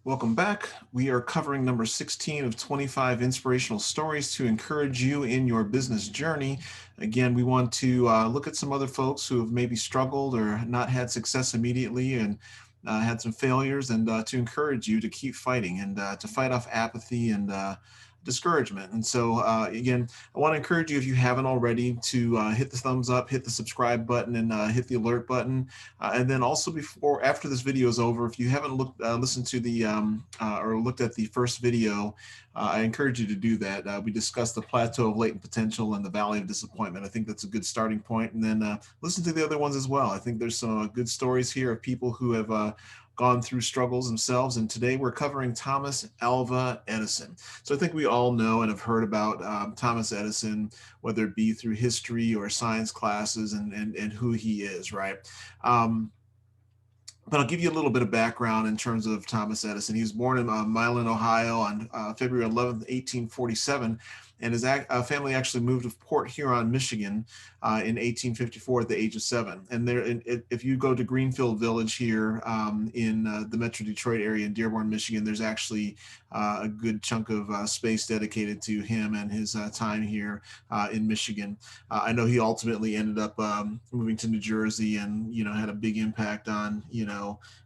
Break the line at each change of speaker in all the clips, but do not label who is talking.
Welcome back. We are covering number 16 of 25 inspirational stories to encourage you in your business journey. Again, we want to look at some other folks who have maybe struggled or not had success immediately and had some failures, and to encourage you to keep fighting and to fight off apathy and discouragement. And so, again, I want to encourage you, if you haven't already, to hit the thumbs up, hit the subscribe button, and hit the alert button. And then also, after this video is over, if you haven't listened to the or looked at the first video, I encourage you to do that. We discussed the plateau of latent potential and the valley of disappointment. I think that's a good starting point. And then listen to the other ones as well. I think there's some good stories here of people who have gone through struggles themselves. And today we're covering Thomas Alva Edison. So I think we all know and have heard about Thomas Edison, whether it be through history or science classes, and who he is, right? But I'll give you a little bit of background in terms of Thomas Edison. He was born in Milan, Ohio on February 11th, 1847, and his family actually moved to Port Huron, Michigan in 1854 at the age of 7. And if you go to Greenfield Village here in the Metro Detroit area in Dearborn, Michigan, there's actually a good chunk of space dedicated to him and his time here in Michigan. I know he ultimately ended up moving to New Jersey and, had a big impact on,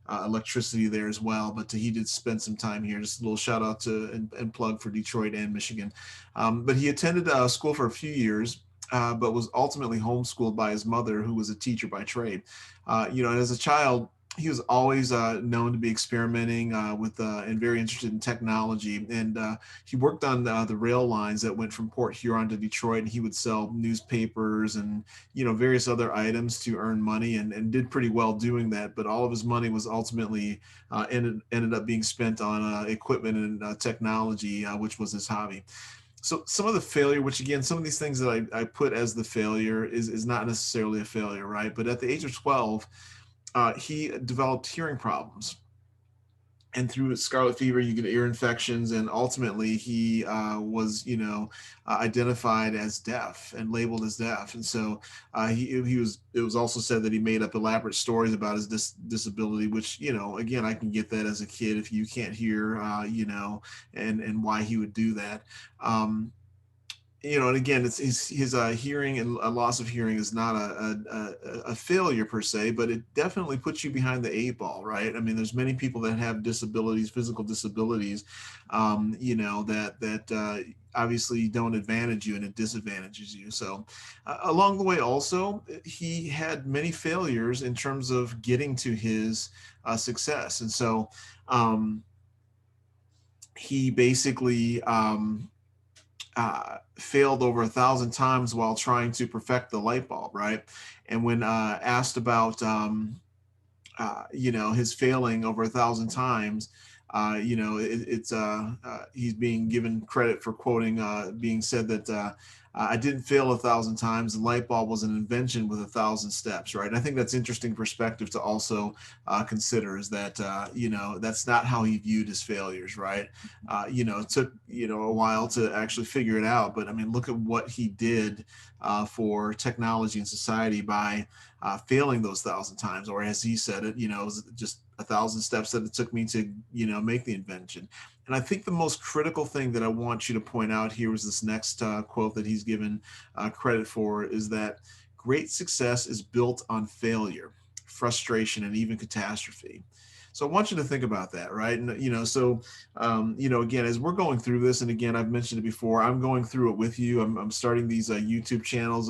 electricity there as well. But he did spend some time here. Just a little shout out to and plug for Detroit and Michigan. But he attended school for a few years, but was ultimately homeschooled by his mother, who was a teacher by trade. And as a child, he was always known to be experimenting with and very interested in technology. And he worked on the rail lines that went from Port Huron to Detroit, and he would sell newspapers and various other items to earn money, and did pretty well doing that. But all of his money was ultimately ended up being spent on equipment and technology, which was his hobby. So some of the failure, which again, some of these things that I put as the failure is not necessarily a failure, right? But at the age of 12, he developed hearing problems. And through scarlet fever, you get ear infections, and ultimately he was, identified as deaf and labeled as deaf. And so he was. It was also said that he made up elaborate stories about his disability, which, again, I can get that as a kid if you can't hear, and why he would do that. And again, it's his hearing, and a loss of hearing is not a failure per se, but it definitely puts you behind the 8 ball, right? I mean, there's many people that have disabilities, physical disabilities, that obviously don't advantage you, and it disadvantages you. So along the way, also, he had many failures in terms of getting to his success. And so he basically failed over 1,000 times while trying to perfect the light bulb, right? And when asked about, his failing over 1,000 times, he's being given credit for quoting, being said that I didn't fail 1,000 times. The light bulb was an invention with 1,000 steps, right? And I think that's interesting perspective to also consider, is that, that's not how he viewed his failures, right? It took, a while to actually figure it out. But I mean, look at what he did for technology and society by failing those 1,000 times, or as he said it, it was just 1,000 steps that it took me to, make the invention. And I think the most critical thing that I want you to point out here is this next quote that he's given credit for, is that great success is built on failure, frustration, and even catastrophe. So I want you to think about that, right? And, again, as we're going through this, and again, I've mentioned it before, I'm going through it with you. I'm starting these YouTube channels,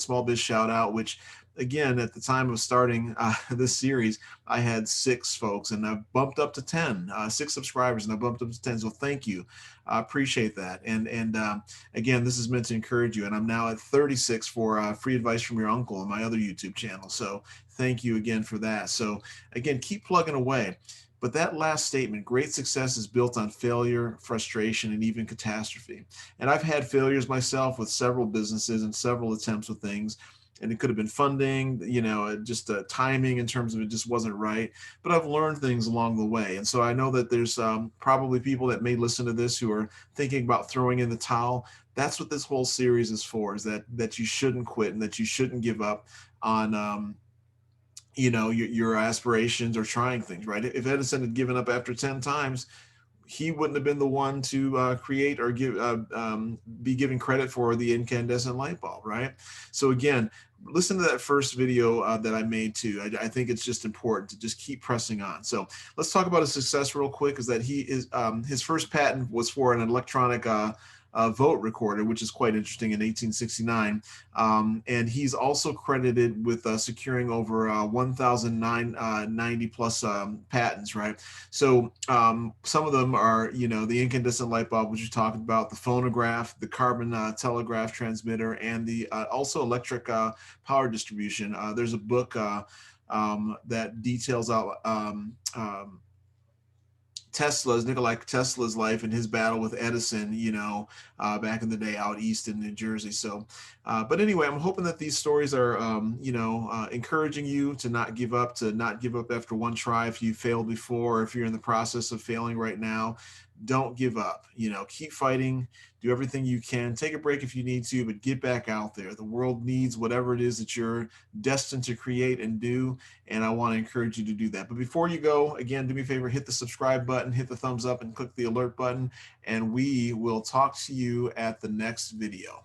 Small Biz Shout Out, which, again, at the time of starting this series, I had 6 folks, and I've bumped up to 10, 6 subscribers, and I bumped up to 10. So thank you. I appreciate that. And again, this is meant to encourage you. And I'm now at 36 for free advice from your uncle on my other YouTube channel. So thank you again for that. So again, keep plugging away. But that last statement, great success is built on failure, frustration, and even catastrophe. And I've had failures myself with several businesses and several attempts with things. And it could have been funding, just timing in terms of it just wasn't right. But I've learned things along the way. And so I know that there's probably people that may listen to this who are thinking about throwing in the towel. That's what this whole series is for, is that you shouldn't quit, and that you shouldn't give up on your aspirations or trying things, right? If Edison had given up after 10 times, he wouldn't have been the one to create or be given credit for the incandescent light bulb, right? So again, listen to that first video that I made too. I think it's just important to just keep pressing on. So let's talk about his success real quick. Is that his first patent was for an electronic vote recorder, which is quite interesting, in 1869. And he's also credited with securing over 1,090 plus patents, right? So some of them are, the incandescent light bulb, which you talked about, the phonograph, the carbon telegraph transmitter, and the also electric power distribution. There's a book that details out Nikola Tesla's life and his battle with Edison, back in the day out east in New Jersey. So, but anyway, I'm hoping that these stories are, encouraging you to not give up, after one try. If you failed before, or if you're in the process of failing right now, don't give up. Keep fighting, do everything you can, take a break if you need to, but get back out there. The world needs whatever it is that you're destined to create and do, and I want to encourage you to do that. But before you go, again, do me a favor, hit the subscribe button, hit the thumbs up, and click the alert button, and we will talk to you at the next video.